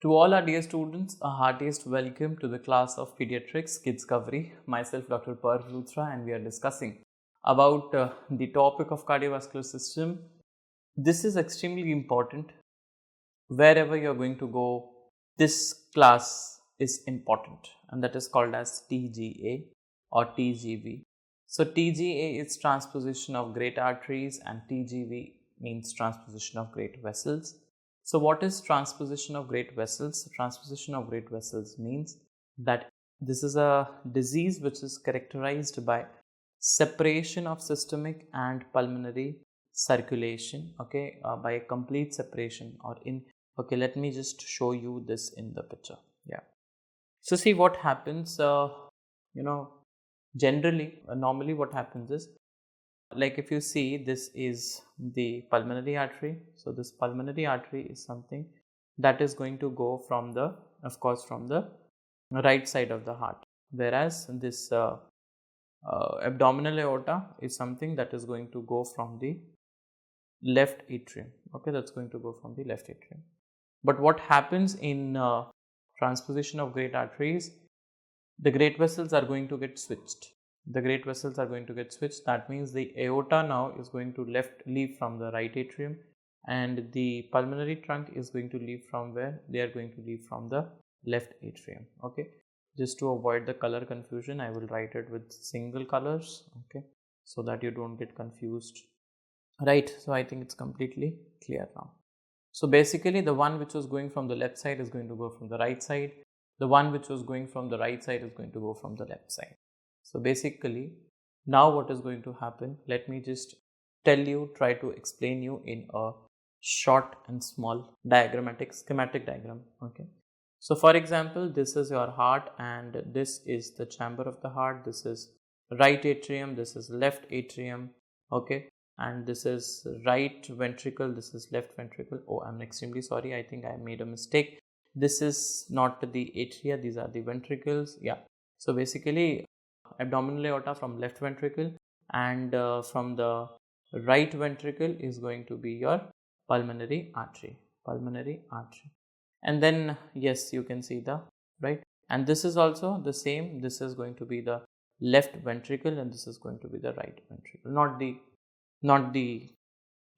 To all our dear students, a heartiest welcome to the class of Pediatrics 𝗲𝗵𝗵𝗆. Myself Dr. 𝗵𝗵𝗆, and we are discussing about the topic of cardiovascular system. This is extremely important. Wherever you are going to go, this class is important, and that is called as TGA or TGV. So TGA is transposition of great arteries and TGV means transposition of great vessels. So what is transposition of great vessels? Transposition of great vessels means that this is a disease which is characterized by separation of systemic and pulmonary circulation, okay, by a complete separation or in, okay, let me just show you this in the picture. Yeah. So see what happens, generally, normally what happens is, like if you see, this is the pulmonary artery. So this pulmonary artery is something that is going to go from the, of course, from the right side of the heart, whereas this abdominal aorta is something that is going to go from the left atrium. Okay, that's going to go from the left atrium. But what happens in transposition of great arteries, the great vessels are going to get switched. The great vessels are going to get switched. That means the aorta now is going to leave from the right atrium, and the pulmonary trunk is going to leave from where? They are going to leave from the left atrium. Okay, just to avoid the color confusion, I will write it with single colors, okay, so that you don't get confused, right? So I think it's completely clear now. So basically the one which was going from the left side is going to go from the right side. The one which was going from the right side is going to go from the left side. So basically, now what is going to happen? Let me just tell you, try to explain you in a short and small diagrammatic schematic diagram. Okay. So for example, this is your heart and this is the chamber of the heart. This is right atrium, this is left atrium. Okay. And this is right ventricle, this is left ventricle. Oh, I'm extremely sorry. I think I made a mistake. This is not the atria, these are the ventricles. Yeah. So basically, abdominal aorta from left ventricle, and from the right ventricle is going to be your pulmonary artery. And then yes, you can see the right, and this is also the same. This is going to be the left ventricle and this is going to be the right ventricle, not the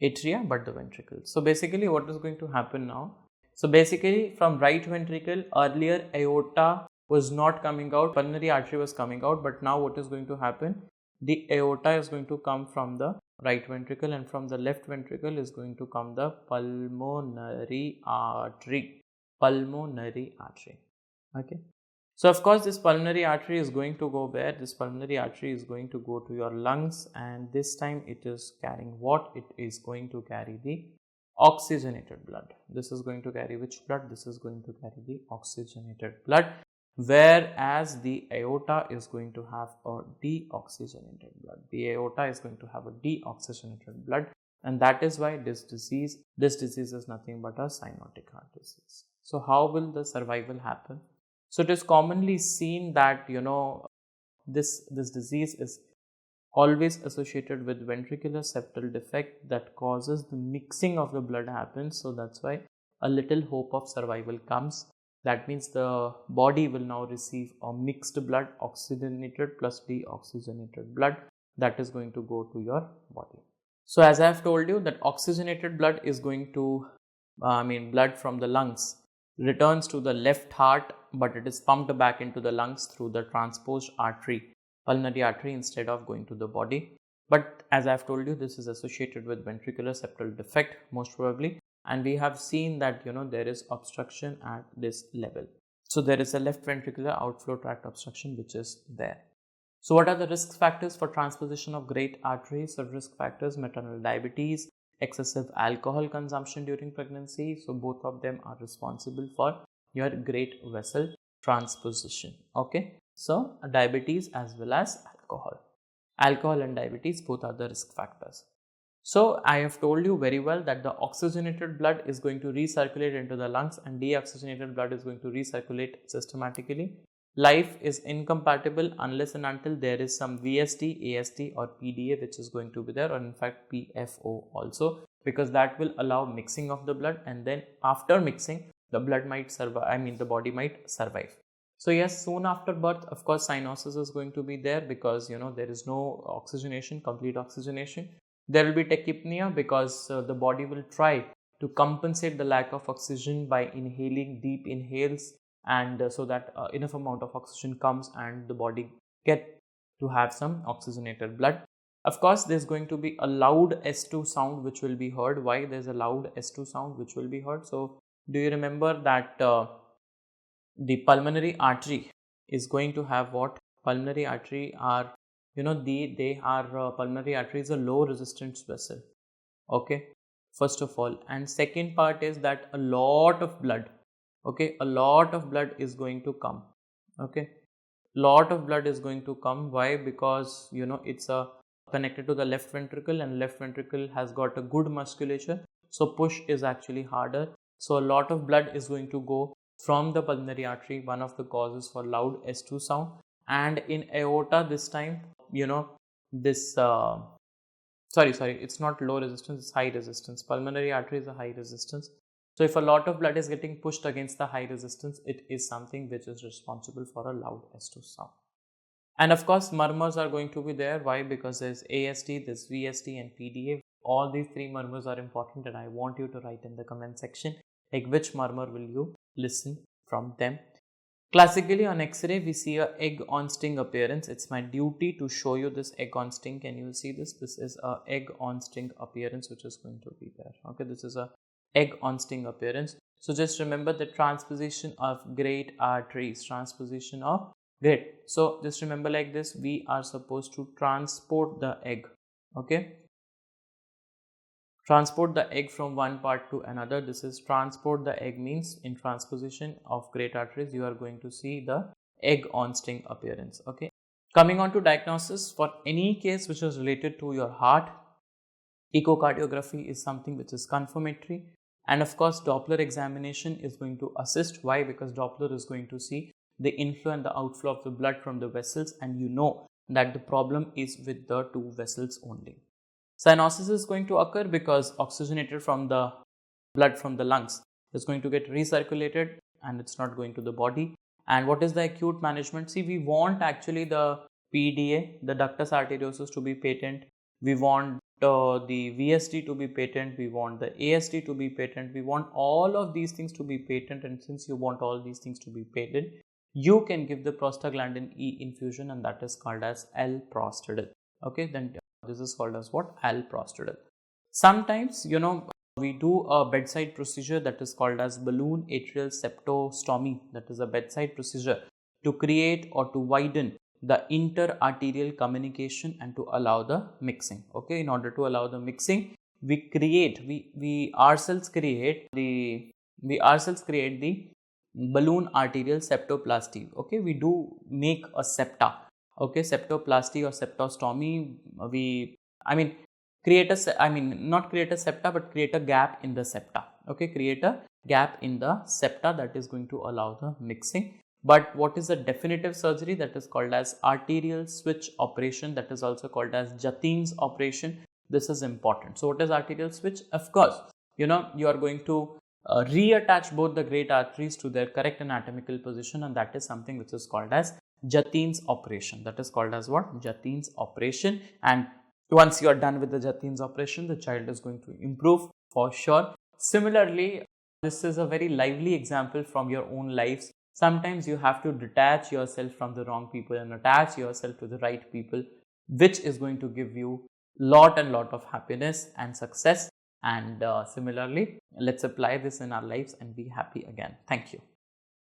atria but the ventricle. So basically what is going to happen now? So basically from right ventricle, earlier aorta was not coming out, pulmonary artery was coming out, but now what is going to happen? The aorta is going to come from the right ventricle, and from the left ventricle is going to come the pulmonary artery. Okay. So of course this pulmonary artery is going to go where? This pulmonary artery is going to go to your lungs, and this time it is carrying what? It is going to carry the oxygenated blood. This is going to carry which blood? This is going to carry the oxygenated blood, whereas the aorta is going to have a deoxygenated blood. The aorta is going to have a deoxygenated blood, and that is why this disease is nothing but a cyanotic heart disease. So how will the survival happen? So it is commonly seen that this disease is always associated with ventricular septal defect, that causes the mixing of the blood happens. So that's why a little hope of survival comes. That means the body will now receive a mixed blood, oxygenated plus deoxygenated blood, that is going to go to your body. So as I have told you that oxygenated blood is going to, blood from the lungs returns to the left heart, but it is pumped back into the lungs through the transposed artery, pulmonary artery, instead of going to the body. But as I have told you, this is associated with ventricular septal defect most probably, and we have seen that there is obstruction at this level. So there is a left ventricular outflow tract obstruction which is there. So what are the risk factors for transposition of great arteries? So risk factors: maternal diabetes, excessive alcohol consumption during pregnancy. So both of them are responsible for your great vessel transposition. Okay, so diabetes as well as alcohol and diabetes, both are the risk factors. So I have told you very well that the oxygenated blood is going to recirculate into the lungs and deoxygenated blood is going to recirculate systematically. Life is incompatible unless and until there is some VSD, ASD or PDA which is going to be there, or in fact PFO also, because that will allow mixing of the blood, and then after mixing the blood might survive, the body might survive. So yes, soon after birth, of course, cyanosis is going to be there because there is no oxygenation, complete oxygenation. There will be tachypnea because the body will try to compensate the lack of oxygen by inhaling deep inhales, and so that enough amount of oxygen comes and the body get to have some oxygenated blood. Of course, there's going to be a loud S2 sound which will be heard. Why there's a loud S2 sound which will be heard? So do you remember that the pulmonary artery is going to have what? Pulmonary artery are, pulmonary artery is a low resistance vessel. Okay, first of all, and second part is that a lot of blood, a lot of blood is going to come. Okay, lot of blood is going to come. Why? Because it's connected to the left ventricle, and left ventricle has got a good musculature, so push is actually harder. So a lot of blood is going to go from the pulmonary artery, one of the causes for loud S2 sound. And in aorta, this time, this it's not low resistance, it's high resistance. Pulmonary artery is a high resistance. So if a lot of blood is getting pushed against the high resistance, it is something which is responsible for a loud S2 sound. And of course, murmurs are going to be there. Why? Because there's AST, there's VST and PDA. All these three murmurs are important, and I want you to write in the comment section like which murmur will you listen from them. Classically on X-ray, we see a egg on sting appearance. It's my duty to show you this egg on sting. Can you see this? This is a egg on sting appearance which is going to be there. Okay, this is a egg on sting appearance. So just remember the transposition of great arteries. Transposition of great. So just remember like this, we are supposed to transport the egg. Okay, transport the egg from one part to another. This is transport the egg, means in transposition of great arteries you are going to see the egg on sting appearance. Okay, coming on to diagnosis, for any case which is related to your heart, echocardiography is something which is confirmatory, and of course Doppler examination is going to assist. Why? Because Doppler is going to see the inflow and the outflow of the blood from the vessels, and you know that the problem is with the two vessels only. Cyanosis is going to occur because oxygenated from the blood from the lungs is going to get recirculated and it's not going to the body. And what is the acute management? See, we want actually the PDA, the ductus arteriosus, to be patent. We want the VST to be patent. We want the AST to be patent. We want all of these things to be patent. And since you want all these things to be patent, you can give the prostaglandin E infusion, and that is called as 𝗲𝗃. Okay, then this is called as what? 𝗲𝗃. Sometimes, we do a bedside procedure that is called as balloon atrial septostomy. That is a bedside procedure to create or to widen the interarterial communication and to allow the mixing. Okay, in order to allow the mixing, we ourselves create the balloon arterial septoplasty. Okay, we do make a septa. Okay, septoplasty or septostomy, not create a septa, but create a gap in the septa. Okay, create a gap in the septa that is going to allow the mixing. But what is the definitive surgery? That is called as arterial switch operation. That is also called as 𝗲𝗃𝗃's operation. This is important. So what is arterial switch? Of course, you are going to reattach both the great arteries to their correct anatomical position, and that is something which is called as 𝗲𝗃𝗃's operation. That is called as what? 𝗲𝗃𝗃's operation. And once you are done with the 𝗲𝗃𝗃's operation, the child is going to improve for sure. Similarly, this is a very lively example from your own lives. Sometimes you have to detach yourself from the wrong people and attach yourself to the right people, which is going to give you lot of happiness and success. And similarly, let's apply this in our lives and be happy again. Thank you.